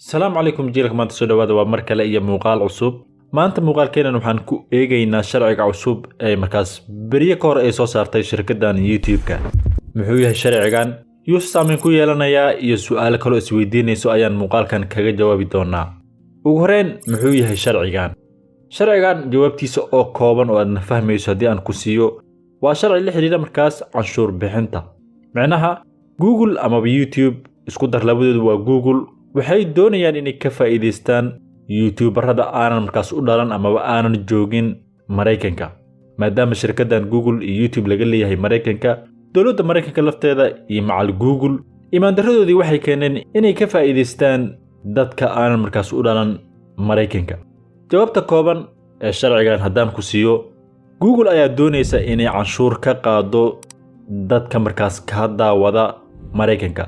السلام عليكم جيلك maanta soo dhawaada waa mar kale iyo muuqaal cusub maanta muuqaalkeenan waxaan ku eegaynaa sharciga cusub ee markaas beriye ka hor ay soo saartay shirkaddan YouTube-ka muxuu yahay sharcigan yuu saameyn ku yeelanayaa iyo su'aalo kale oo isweydiinayso ayaan muuqaalkan kaga jawaabi doonaa ugu horreyn muxuu yahay sharcigan jawaabtiisa oo kooban oo aad fahmayso haddii aan ku siiyo waa sharci la xiriira markaas canshuur bixinta macnaha Google ama YouTube isku dar labadoodu waa Google waxay doonayaan inay ka faa'iideystaan YouTuberada aanan markaas u dhalan ama aanan joogin Mareykanka maadaama shirkaddan Google iyo YouTube laga leeyahay Mareykanka dawladda Mareykanka lafteeda iyo macal Google imaandaradoodii waxay keeneen inay ka faa'iideystaan dadka aanan markaas u dhalan Mareykanka jawaabta kooban ee sharcigan haddaan ku siiyo Google ayaa doonaysa inay canshuur ka qaado dadka markaas ka daawada Mareykanka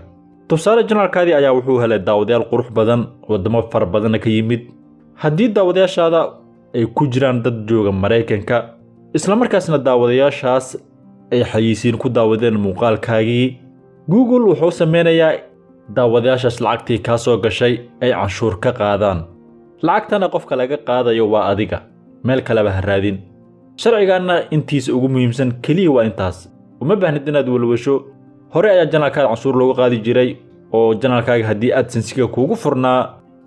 tusaale janaalkaadii ayaa wuxuu helay daawadayaal qurux badan wadamo far badan ka yimid haddii daawadayaashaada ay ku jiraan dad jooga Mareykanka isla markaasna daawadayaashaas ay xayisiin ku daawadeen muuqaalkaagii Google wuxuu sameynayaa daawadayaashaas lacagtii ka soo gashay ay canshuur ka qaadaan lacagtana qofka laga qaadayo waa adiga meel kale ba raadin sharcigaana intiisa ugu muhiimsan kaliya waa intaas uma baahnid inaad walwasho hore ayaa janaalkaaga canshuur looga qaadi jiray oo janaalkaaga haddii AdSense-ka kuugu furnaa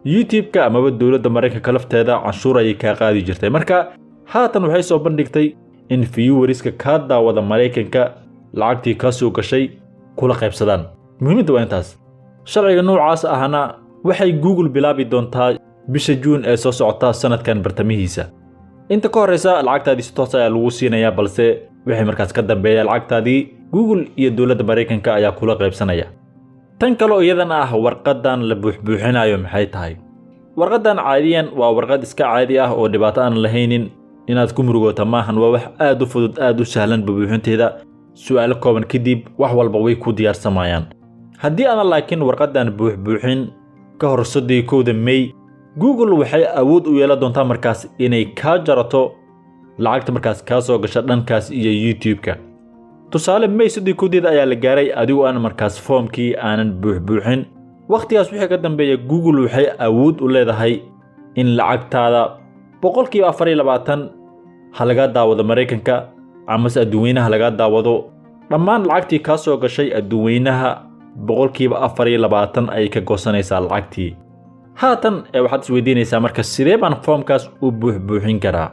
YouTube-ka ama dawladda Mareykanka lafteeda canshuur ay ka qaadi jirtay marka haatan waxay soo bandhigtay in viewerska ka daawada Mareykanka lacagtii ka soo gashay kula qaybsadaan muhiimadu waa intaas sharciga noocaas ahna waxay Google bilaabi doontaa bisha June ee soo socota sanadkan bartamihiisa inta ka horeysa lacagtaadii si toos ah lagu siinayaa balse waxay markaas ka dambeeyay lacagtaadii Google iyo dawladda Mareykanka ayaa kula qaybsanaya tan kale oo iyadana ah warqadan la buuxinayo maxay tahay warqadan caadiyan waa warqad iska caadi ah oo dhibaato aan lahaynin inaad ku murugooto maahan waa wax aad u fudud aad u sahlan buuxinteeda su'aalo kooban kadib wax walba way ku diyaarsamayaan haddii aan laakiin warqadan buuxin ka hor 31 May Google waxay awood u yeelan doontaa markaas inay ka jarato lacagta markaas ka soo gasha dhankaas iyo YouTube-ka tusaale May 31 ayaa la gaaray adigu aan markaas foomkii aanan buuxin waqtigaas wixii ka dambeeyay Google waxay awood u leedahay in lacagtaada 24% halaga daawado Mareykanka ama adduunweynaha laga daawado dhammaan lacagtii ka soo gashay adduunweynaha 24% ay ka goosanaysaa lacagtii haatan waxaad isweydiinaysaa marka sidee baan foomkaas u buuxin karaa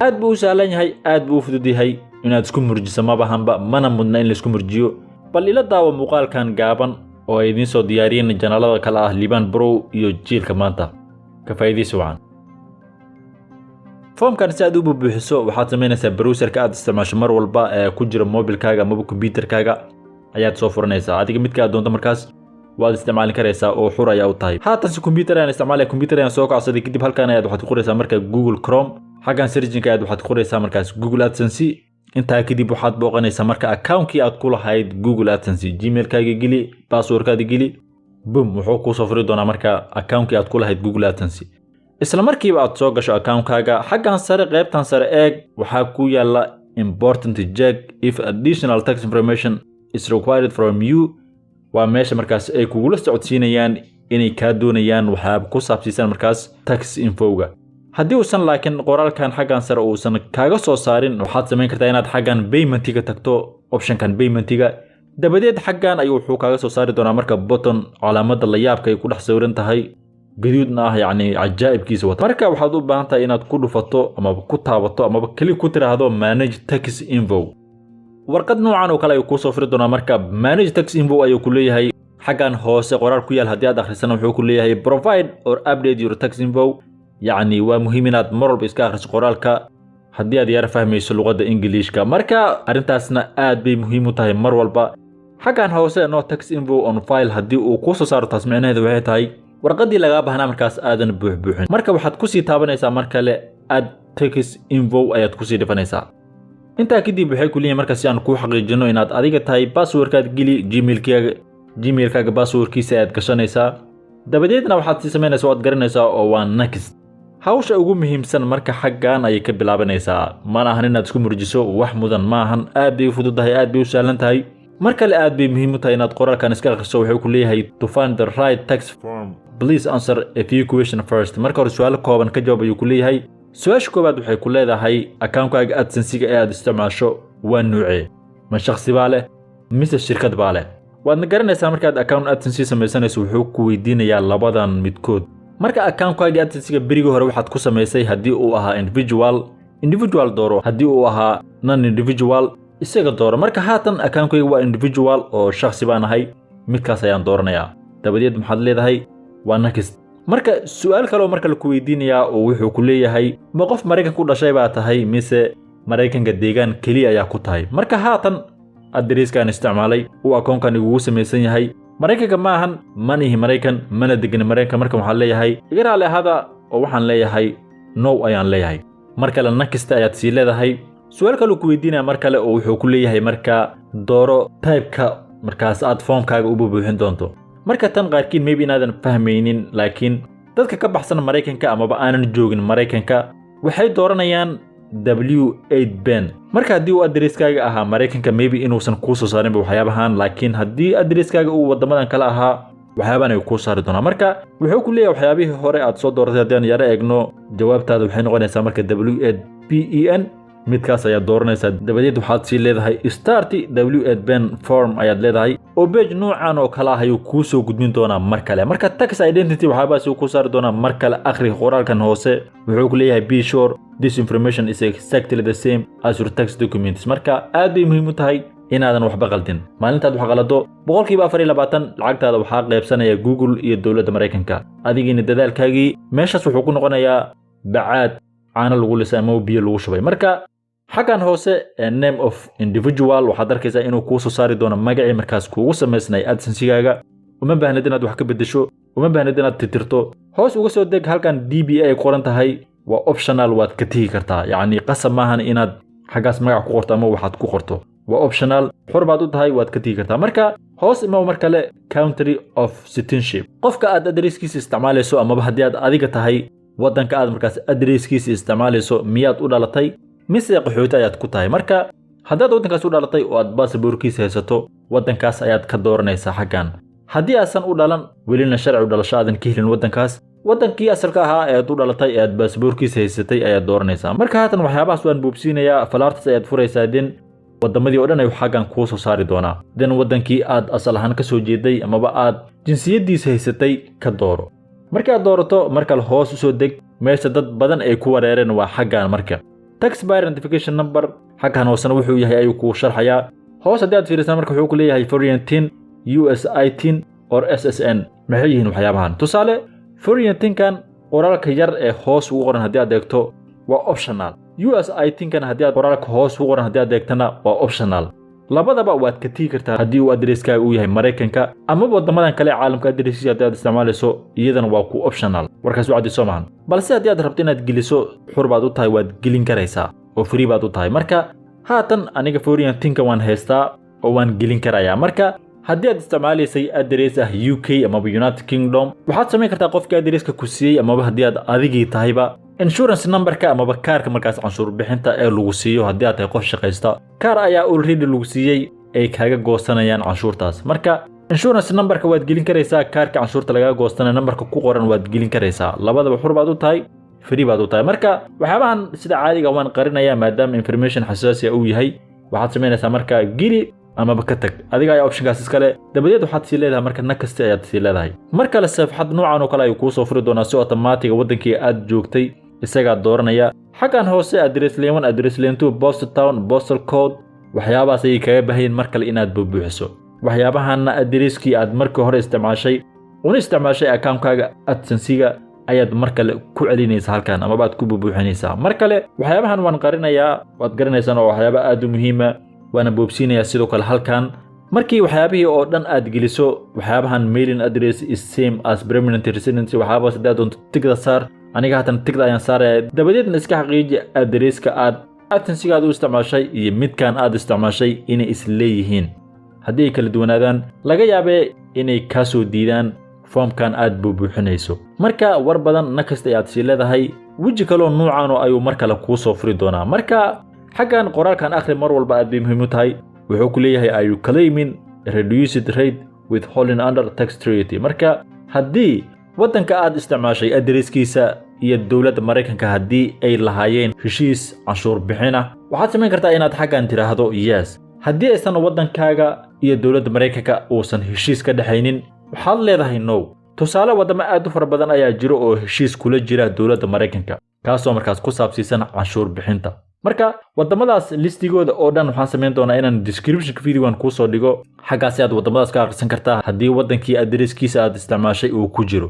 aad buu sahlan yahay aad buu fudud yahay inaad isku murjiso ma bahanba mana mudna in la isku murjiyo bal ila daawo muuqaalkan gaaban oo ay idin soo diyaariyeen janaalada kala ah Liban Bro iyo jiilka maanta ka faa'iideyso waan foomkan si aad u buuxiso waxaad sameynaysaa browserka aad isticmaasho mar walba ee ku jira mobilkaaga ama computerkaaga ayaad soo furanaysaa adiga midka aad doonto markaas waad isticmaali karaysaa oo xur ayaa u tahay haatan si computer aan isticmaalay computer aan soo kacsaday kadib halkan ayaad waxaad ku qoraysaa marka Google Chrome xagan searching ayaad waxaad ku qoraysaa markaas Google AdSense inta kadib waxaad booqanaysaa marka account-kii aad ku lahayd Google AdSense Gmail-kaaga geli password-kaaga geli boom wuxuu ku soo furi doonaa marka account-kii aad ku lahayd Google AdSense isla markiiba aad soo gasho account-kaaga xagan sare qaybtan sare eeg waxa ku yaala important check if additional tax information is required from you waa meesha markaas ay kugu socodsiinayaan inay ka doonayaan waxa ku saabsiisan markaas tax info-ga haddii uusan laakiin qoraalkan xagan sare uusan kaaga soo saarin waxaad sameyn kartaa inaad xagan payment-iga tagto option-kan payment-iga dabadeed xagan ayuu wuxuu kaaga soo saari doonaa marka button calaamada la yaabka ay ku dhex sawiran tahay gaduudna ah yacni cajaa'ibkiisa wata marka waxaad u baahan tahay inaad ku dhufato ama ku taabato ama kaliya ku tiraahdo manage tax info warqad noocan oo kale ay ku soo furi doonaa marka manage tax info ayuu ku leeyahay xagan hoose qoraal ku yaal haddii aad akhrisana wuxuu ku leeyahay provide or update your tax info يعني ومهم inaad mar walba iska akhriso qoraalka haddii aad yara fahmayso luqadda Ingiriiska marka arintaasna aad bay muhiim u tahay mar walba xagan hoose no tax info on file haddii uu ku soo saaro taas macnaheedu waxay tahay warqadii laga baahnaa markaas aadan buuxin marka waxaad ku sii taabanaysaa mar kale add tax info ayaad ku sii dhifanaysaa inta kadib waxay ku leeyahay markaas aan ku xaqiijino inaad adiga tahay password-kaad geli Gmail-kaaga password-kiisa aad gashanaysaa dabadeedna waxaad si sameynaysaa waad garanaysaa oo waa next hawsha ugu muhiimsan marka xaggan ay ka bilaabanaysaa ma ahan inaad isku murjiso wax mudan ma ahan aad bay u fududahay aad bay u sahlan tahay marka la aad bay muhiim u tahay inaad qoraalkan iska akhriso wuxuu ku leeyahay to find the right tax form please answer a few questions first marka hore su'aalo kooban ka jawaab ayuu ku leeyahay su'aasha koobaad waxay ku leedahay account-kaaga AdSense-ga ee aad isticmaasho waa nuucee ma shakhsi baa leh mise shirkad baa leh waadna garanaysaa markaad account AdSense samaysanayso wuxuu ku weydiinayaa labadan midkood marka account-kaaga AdSense-ga berigii hore waxaad ku samaysay haddii uu ahaa individual dooro haddii uu ahaa non individual isaga dooro marka haatan account-kayga waa individual oo shakhsi baan ahay midkaas ayaan dooranayaa dabadeed maxaad leedahay waa next marka su'aal kale oo marka la ku weydiinayaa oo wuxuu ku leeyahay ma qof Mareykan ku dhashay baa tahay mise Mareykanka deegaan kaliya ayaa ku tahay marka haatan address-kan isticmaalay uu account-kan ugu samaysan yahay Mareykanka ma ahan manihi Mareykan mana degan Mareykan marka waxaan leeyahay igara leehada oo waxaan leeyahay no ayaan leeyahay marka la next ayaad sii leedahay su'aal kale ku weydiinaya markale oo wuxuu ku leeyahay marka dooro type-ka markaas aad form-kaaga u buuxin doonto marka tan qaarkiin maybe inaadan fahmaynin laakiin dadka ka baxsan Mareykanka amaba aanan joogin Mareykanka waxay dooranayaan W8 Ben marka haddii uu address-kaaga ahaa Mareykanka maybe inuusan kuu soo saarin waxyaabahan laakiin haddii address-kaaga uu wadamadan kala ahaa waxyaabahan ay kuu saari doonaa marka wuxuu ku leeyahay waxyaabihii hore aad soo dooratay haddii yara eegno jawaabtaada waxay noqonaysaa marka W8 Ben midkaas ayaad dooranaysaa dabadeed waxaad sii leedahay start W8 Ben form ayaad leedahay oo page noocan oo kala ah ayuu kuu soo gudbin doonaa mar kale marka tax identity waxyaabahaas uu kuu saari doonaa mar kale akhri qoraalkan hoose wuxuu ku leeyahay be sure this information is exactly the same as your tax documents marka aad bay muhiim u tahay inaadan waxba qaldin maalintaad wax qalado 24% lacagtaada waxaa qaybsanaya Google iyo dawladda Mareykanka adigiina dadaalkaagii meeshaas wuxuu ku noqonayaa bacaad caana lagu lisay ama biyo lagu shubay marka xagan hoose name of individual waxaad arkaysaa inuu kuu soo saari doono magacii markaas kuugu samaysnay AdSense-gaaga uma baahnid inaad wax ka bedesho uma baahnid inaad tirtirto hoos uga soo deg halkan DBA ay qoran tahay waa optional waad ka tagi kartaa yacni qasab maahan inaad xagaas magac ku qorto ama waxaad ku qorto waa optional xor baad u tahay waad ka tagi kartaa marka hoos ima mar kale country of citizenship qofka aad address-kiisa isticmaalayso amaba haddii aad adiga tahay waddanka aad markaas address-kiisa isticmaalayso miyaad u dhalatay mise qaxooti ayaad ku tahay marka haddaad waddankaas u dhalatay oo aad baasaboorkiisa haysato waddankaas ayaad ka dooranaysaa xaggan haddii aasan u dhalan welina sharci u dhalasho aadan ka helin waddankaas waddankii asalka ahaa ee aad u dhalatay ee aad baasaboorkiisa haysatay ayaad dooranaysaa marka haatan waxyaabahaas waan buubsiinayaa falaartas ayaad furaysaa den waddamadii oo dhan ayuu xaggan kuu soo saari doonaa den waddankii aad asal ahaan ka soo jeeday amaba aad jinsiyaddiisa haysatay ka dooro markaad doorato markale hoos u soo deg meesha dad badan ay ku wareereen waa xaggan marka tax buyer identification number xaggan hoosena wuxuu yahay ayuu kuu sharxayaa hoos haddii aad fiirisaa marka wuxuu ku leeyahay foreign tin USI tin or SSN maxay yihiin waxyaabahan tusaale foreign tin-kan qoraalka yar ee hoos ugu qoran haddii aad eegto waa optional USI tin-kan haddii aad qoraalka hoos ugu qoran haddii aad eegtana waa optional labadaba waad ka tagi kartaa haddii uu address-kaaga uu yahay Mareykanka ama wadamadan kale caalamka address-kiisa haddii aad isticmaalayso iyadana waa ku optional warkaas waa cadisoo maahan balse haddii aad rabto inaad geliso xur baad u tahay waad gelin karaysaa oo free baad u tahay marka haatan aniga foreign tin-ka waan haystaa oo waan gelin karayaa marka haddii aad isticmaalaysay address ah UK ama United Kingdom waxaad samayn kartaa qofka address-ka ku siiyay ama haddii aad adigii tahayba insurance number-ka ama kaarka markaas canshuur bixinta ee lagu siiyo haddii aad tahay qof shaqaysta kaar ayaa already lagu siiyay ay kaaga goosanayaan canshuurtaas marka insurance number-ka waad gelin karaysaa kaarka canshuurta laga goostana number-ka ku qoran waad gelin karaysaa labadaba xur baad u tahay free baad u tahay marka waxyaabahan sida caadiga waan qarinayaa maadaama information xasaasi uu yahay waxaad samaynaysaa marka geli amaba ka tag adiga ayaa optionkaas iskale dabadeed waxaad sii leedahay marka next ayaad sii leedahay marka la safxad noocan oo kale ay kuu soo furi doonaa si automatic waddankii aad joogtay isaga dooranaya xaggan hoose address lane 1 address lane 2 postal town postal code waxyaabahaas ay kaga baahan mar kale inaad buuxiso waxyaabahan address-kii aad markii hore isticmaashay una isticmaashay account-kaaga AdSense-ga ayaad mar kale ku celinaysaa halkan ama baad ku buuxinaysaa mar kale waxyaabahan waan qarinayaa waad garanaysaan oo waxyaabo aad u muhiim ah waana buubsiinayaa sidoo kale halkan markii waxyaabihii oo dhan aad geliso waxyaabahan mailing address is same as permanent residency waxyaabahaas haddii aad doonto tigda saar aniga haatan tigda ayaan saaraya dabadeedna iska xaqiiji address-ka aad AdSense-ga aad u isticmaashay iyo midkan aad isticmaashay inay is leeyihiin haddii ay kala duwanaadaan laga yaabee inay kaa soo diidaan foomkan aad buuxinayso marka war badan nakasta ayaad sii leedahay weji kaloo nuucan oo ayuu mar kale kuu soo furi doonaa marka xaggan qoraalkan akhri mar walba aad bay muhiim u tahay wuxuu ku leeyahay are you claiming reduced rate withholding under tax treaty marka haddii waddanka aad isticmaashay adreeskiisa iyo dowladda Mareykanka haddii ay lahaayeen heshiis canshuur bixin ah waxaad samayn kartaa inaad xaggan tiraahdo yes haddii aysan waddankaaga iyo dowladda Mareykanka uusan heshiis ka dhaxaynin waxaad leedahay no tusaale wadamo aad u fara badan ayaa jiro oo heshiis kula jira dowladda Mareykanka kaasoo markaas ku saabsiisan canshuur bixinta marka wadamadaas listigooda oo dhan waxaan sameyn doonaa inaan description video-gan ku soo dhigo xaggaas aad wadamadaas ka akhrisan kartaa haddii waddankii adreeskiisa aad isticmaashay uu ku jiro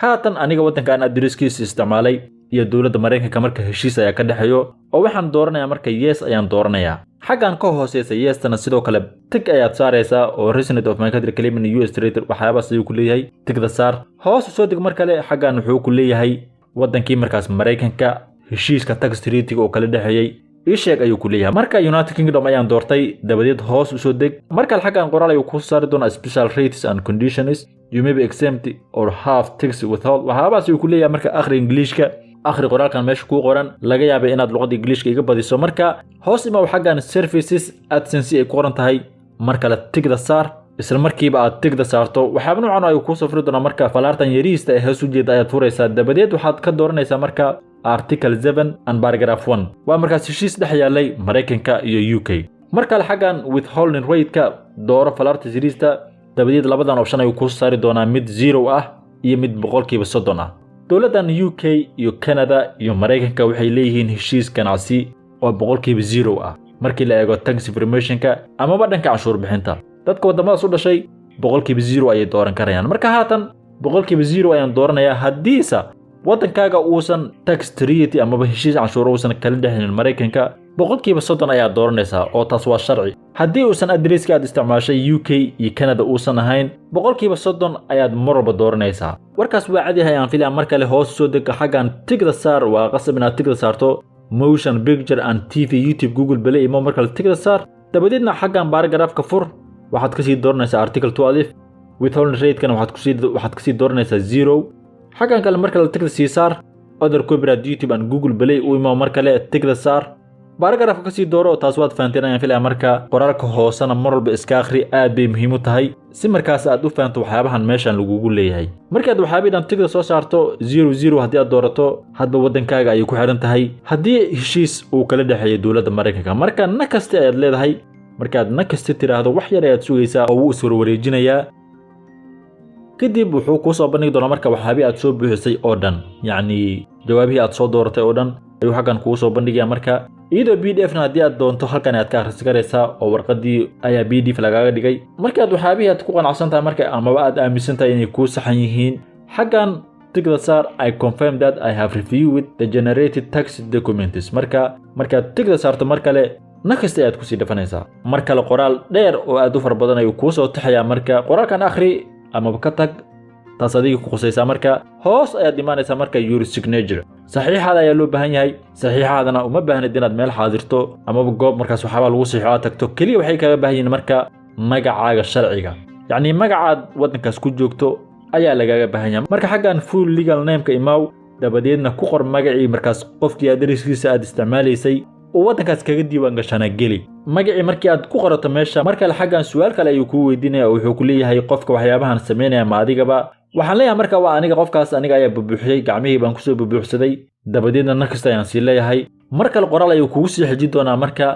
haatan aniga waddankan adreeskiisa isticmaalay iyo dowladda Mareykanka marka heshiis ayaa ka dhaxayo oo waxaan dooranayaa marka yes ayaan dooranayaa xaggan ka hooseysa yes-tana sidoo kale tig ayaad saaraysaa oo resident of my country claiming US traitor waxyaabaas ayuu ku leeyahay tigda saar hoos soo dig mar kale xaggan wuxuu ku leeyahay waddankii markaas Mareykanka heshiiska tax treaty oo kala dhaxeeyay sheeg ayuu ku leeyahay marka United Kingdom ayaan doortay dabadeed hoos u soo deg marka xaggan qoraal ayuu ku saari doonaa special rates and conditions you may be exempt or have tax withheld waxyaabaas ayuu ku leeyahay marka akhri Englishka akhri qoraalkan meesha ku qoran laga yaabay inaad luqadda Englishka iga badiso marka hoos ima xaggan services AdSense ay qoran tahay marka la tigda saar isla markiiba aad tigda saarto waxaaba noocan ay ku safri doonaa marka falaartan yariista ee hoos u jeeda ayaad furaysaa dabadeed waxaad ka dooranaysaa marka article 7 and paragraph 1 waa markaas heshiis dhex yaalay Mareykanka iyo UK marka xaggan withholding rate-ka dooro falaarta yariista dabadeed labadan option ay ku saari doonaa mid 0 ah iyo mid 30% ah dowladdan UK iyo Canada iyo Mareykanka waxay leeyihiin heshiis ganacsi oo 0% ah markii la eego tax information-ka ama dhanka canshuur bixinta dadka wadamadaas u dhashay 0% ayay dooran karayaan marka haatan 0% ayaan dooranayaa hadiisa waddankaaga uusan tax treaty ama heshiis canshuur uusan kala dhaxayn Mareykanka 30% ayaa dooranaysaa oo taas waa sharci haddii uusan adreeska aad isticmaashay UK iyo Canada uusan ahayn 30% ayaad marba dooranaysaa warkaas waa cadi hayaan filan marka le hoos soo deg xaggan tigda saar waa qasab inaad tigda saarto motion picture and TV YouTube Google Play ima marka la tigda saar dabadeedna xaggan paragraph-ka fur waxaad ka sii dooranaysaa article 12 withholding rate-kana waxaad ka sii dooranaysaa 0 xaggan kale marka la tigda sii saar other copyright YouTube and Google Play u ima marka le tigda saar paragraph ka sii dooro taas waad fahanteen ayaan filaya marka qoraalka hoosana mar walba iska akhri aad bay muhiim u tahay si markaas aad u fahanto waxyaabahan meeshan lagugu leeyahay markaad waxyaabahan tigda soo saarto 00 haddii aad doorato hadba waddankaaga ayay ku xiran tahay haddii heshiis uu kala dhaxeeyo dowladda Mareykanka marka nakasta ayaad leedahay markaad nakasta tiraahdo wax yar ayaad sugaysaa oo uu iswar wareejinayaa kadib wuxuu ku soo bandhigi doonaa marka waxyaabii aad soo buuxisay oo dhan yacni jawaabihii aad soo dooratay oo dhan ayuu xaggan kugu soo bandhigayaa marka iyadoo PDF-na haddii aad doonto halkan aad ka akhrisan karaysaa oo warqadii ayaa PDF lagaaga dhigay markaad waxyaabihii aad ku qanacsan tahay marka amaba aad aaminsan tahay inay kuu saxan yihiin xaggan tigda saar I confirm that I have reviewed the generated tax documents markaad tigda saarto mar kale nakasta ayaad kusii dhafanaysaa mar kale qoraal dheer oo aad u fara badan ayuu kuu soo taxayaa marka qoraalkan akhri amaba ka tag taas adiga ku qosaysaa marka hoos ayaad imaanaysaa marka your signature saxiixaada ayaa loo baahan yahay saxiixaadana uma baahnid inaad meel xaadirto amaba goob markaas waxba lagu saxiixo aad tagto kaliya waxay kaga baahan yihiin marka magacaaga sharciga yacni magacaad waddankaas ku joogto ayaa lagaaga baahan yahay marka xaggan full legal name-ka imaaw dabadeedna ku qor magacii markaas qofkii adreeskiisa aad isticmaalaysay oo waddankaas kaga diiwaan gashana geli magacii markii aad ku qorato meesha marka xaggan su'aal kale ayuu ku weydiinaya oo wuxuu ku leeyahay qofka waxyaabahan sameynaya ma adigaba waxaan leeyahay marka waa aniga qofkaas aniga ayaa bubuuxiyay gacmihii baan ku soo bubuuxsaday dabadeedna nakasta ayaan sii leeyahay mar kale qoraal ayuu kugu sii xijin doonaa marka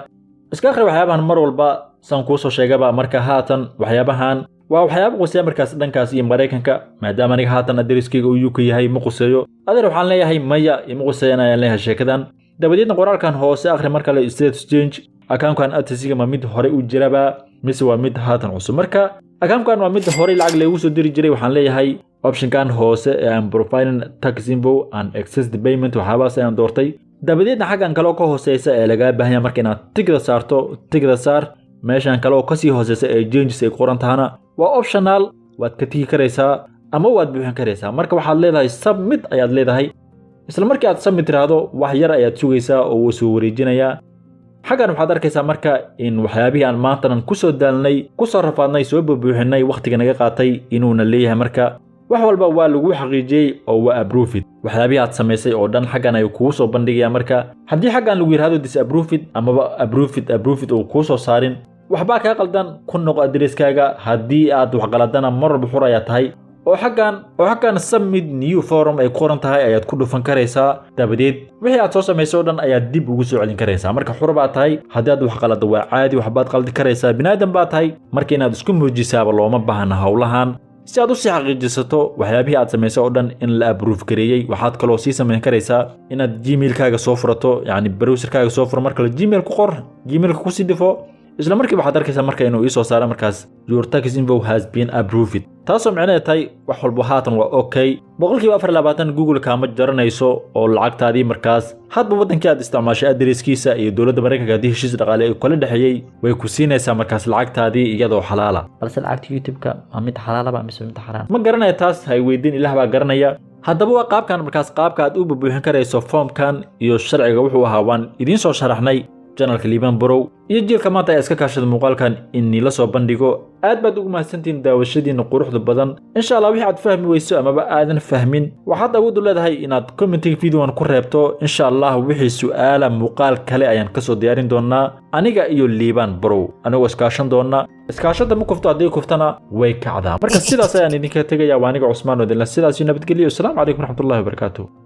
iska akhri waxyaabahan mar walba san kuu soo sheegaba marka haatan waxyaabahan waa waxyaabo quseeya markaas dhankaas iyo Mareykanka maadaama aniga haatan adreeskayga uu UK yahay ma quseeyo adeer waxaan leeyahay maya ima quseeyaan ayaan leeyahay sheekadan dabadeedna qoraalkan hoose akhri mar kale state change account-kan adsiga ma mid hore u jiraba mise waa mid haatan cusub marka account-kan waa mid hore lacag lagu soo diri jiray waxaan leeyahay option-kan hoose ee aan profiling tax info and excess payment waxaabaas ayaan doortay dabadeedna xaggan kale oo ka hooseysa ee laga baahan yahay marka inaad tigda saarto tigda saar meeshan kale oo ka sii hooseysa ee changes ay qoran tahana waa optional waad ka tigi karaysaa ama waad buuxin karaysaa marka waxaad leedahay submit ayaad leedahay isla markii aad submit tiraahdo wax yar ayaad sugaysaa oo uu soo wareejinayaa xaggan waxaad arkaysaa marka in waxyaabihii aan maantanan ku soo daalnay ku soo rafaadnay soo buuxinay waqtiga naga qaatay inuuna leeyahay marka wax walba waa lagu xaqiijiyay oo waa approved waxyaabihii aad samaysay oo dhan xaggan ay kugu soo bandhigaya marka haddii xaggan lagu yiraahdo disapprove amaba approved oo ku soo saarin waxbaa kaa qaldan ku noqo addresskaaga haddii aad wax qaladana mar walba xur ayaa tahay oo xaggan submit new form ay ku qoran tahay ayaad ku dhufan karaysaa dabadeed wixii aad soo samaysay oo dhan ayaad dib ugu soo celin karaysaa marka xur baa tahay haddii aad wax qalado waa caadi waxbaad qaldi karaysaa bini'aadan baa tahay marka inaad isku muujisaaba looma baahna howlahan si aad u sii xaqiijisato waxyaabihii aad samaysay oo dhan in la approve gareeyay waxaad kaloo sii samayn karaysaa inaad gmailkaaga soo furato yacni browserkaaga soo furo marka gmail ku qor gmailka ku sii dhifo isla markii waxaad arkaysaa marka inuu ii soo saaro markaas your tax info has been approved taasoo micnaheedu tahay wax walba haatan waa okay boqolkiiba 24 Google kaama jaranayso oo lacagtaadii markaas hadba wadankii aad isticmaashay adreeskiisa iyo dowladda Mareykanka hadii heshiis dhaqaale ay kala dhaxeeyay way ku siinaysaa markaas lacagtaadii iyadoo xalaala balse lacagta YouTube-ka waa mid xalaala ba mise mid xaraan ma garanay taas hay weydiin ilaah baa garanaya haddaba waa qaabkan markaas qaabka aad u buuxin karayso formkan iyo sharciga wuxuu ahaa waan idiin soo sharaxnay channelka Liban Borow iyo jiilka maanta iska kaashada muuqaalkan in la soo bandhigo aad baad ugu mahadsantiin daawashadiina quruxda badan insha Allah wixii aad fahmi weyso ama aadan fahmin waxaad awood u leedahay inaad commenting videoan ku reebto insha Allah wixii su'aala muuqaal kale ayaan ka soo diyaarin doonaa aniga iyo Liban Borow anagoo iskaashan doona iskaashada ma kufto haddii kuftana way kacdaa marka sidaas ayaan idinka tagayaa waa aniga Cusmaan oo sidaas nabadgelyo assalamu calaykum waraxmatullaahi wabarakaatuh